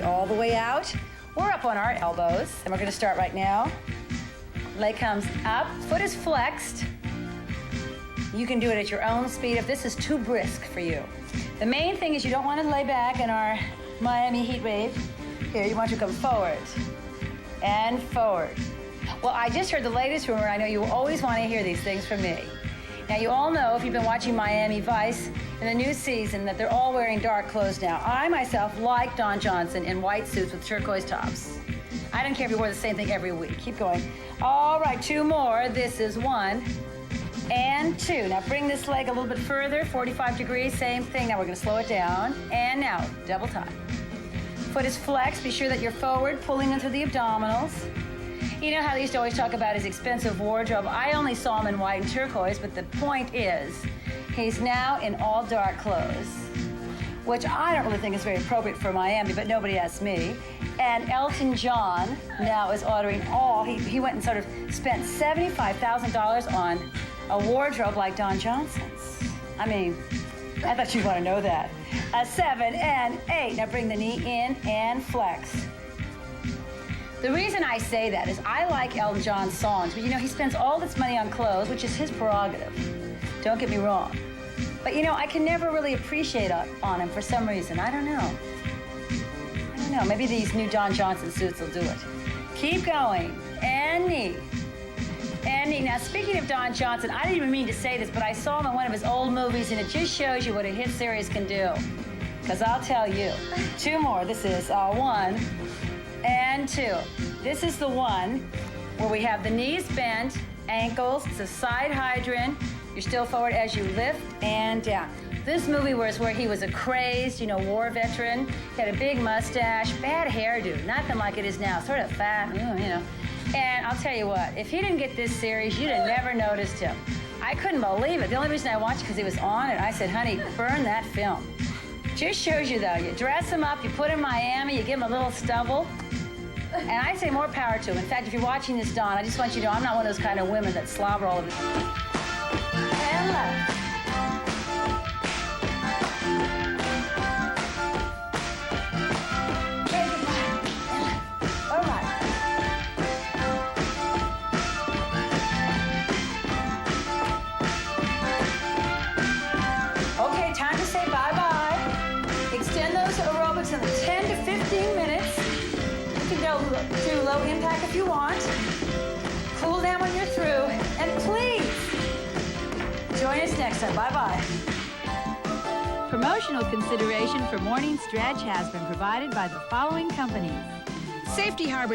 All the way out. We're up on our elbows, and we're going to start right now. Leg comes up, foot is flexed. You can do it at your own speed if this is too brisk for you. The main thing is you don't want to lay back in our Miami heat wave. Here, you want to come forward and forward. Well, I just heard the latest rumor. I know you always want to hear these things from me. Now, you all know, if you've been watching Miami Vice in the new season, that they're all wearing dark clothes now. I, myself, like Don Johnson in white suits with turquoise tops. I don't care if you wore the same thing every week. Keep going. All right, 2 more. This is 1 and 2. Now, bring this leg a little bit further, 45 degrees, same thing. Now, we're going to slow it down. And now, double time. Foot is flexed. Be sure that you're forward, pulling into the abdominals. You know how they used to always talk about his expensive wardrobe? I only saw him in white and turquoise, but the point is, he's now in all dark clothes, which I don't really think is very appropriate for Miami, but nobody asked me. And Elton John now is ordering he went and sort of spent $75,000 on a wardrobe like Don Johnson's. I mean, I thought you'd want to know that. 7 and 8. Now bring the knee in and flex. The reason I say that is I like Elton John's songs, but you know, he spends all this money on clothes, which is his prerogative. Don't get me wrong. But you know, I can never really appreciate on him for some reason. I don't know. Maybe these new Don Johnson suits will do it. Keep going. And knee. And knee. Now, speaking of Don Johnson, I didn't even mean to say this, but I saw him in one of his old movies, and it just shows you what a hit series can do. Because I'll tell you. 2 more. This is 1 and 2. This is the one where we have the knees bent, ankles. It's a side hydrant. You're still forward as you lift and down. This movie was where he was a crazed, war veteran. He had a big mustache, bad hairdo, nothing like it is now, sort of fat, And I'll tell you what, if he didn't get this series, you'd have never noticed him. I couldn't believe it. The only reason I watched it because he was on it. I said, honey, burn that film. Just shows you, though, you dress him up, you put him in Miami, you give him a little stubble. And I say more power to him. In fact, if you're watching this, Don, I just want you to know I'm not one of those kind of women that slobber all over. And left. All right. Okay, time to say bye-bye. Extend those aerobics in 10 to 15 minutes. You can go do low impact if you want. Cool down when you're through. And please, join us next time. Bye-bye. Promotional consideration for Morning Stretch has been provided by the following companies. Safety Harbor.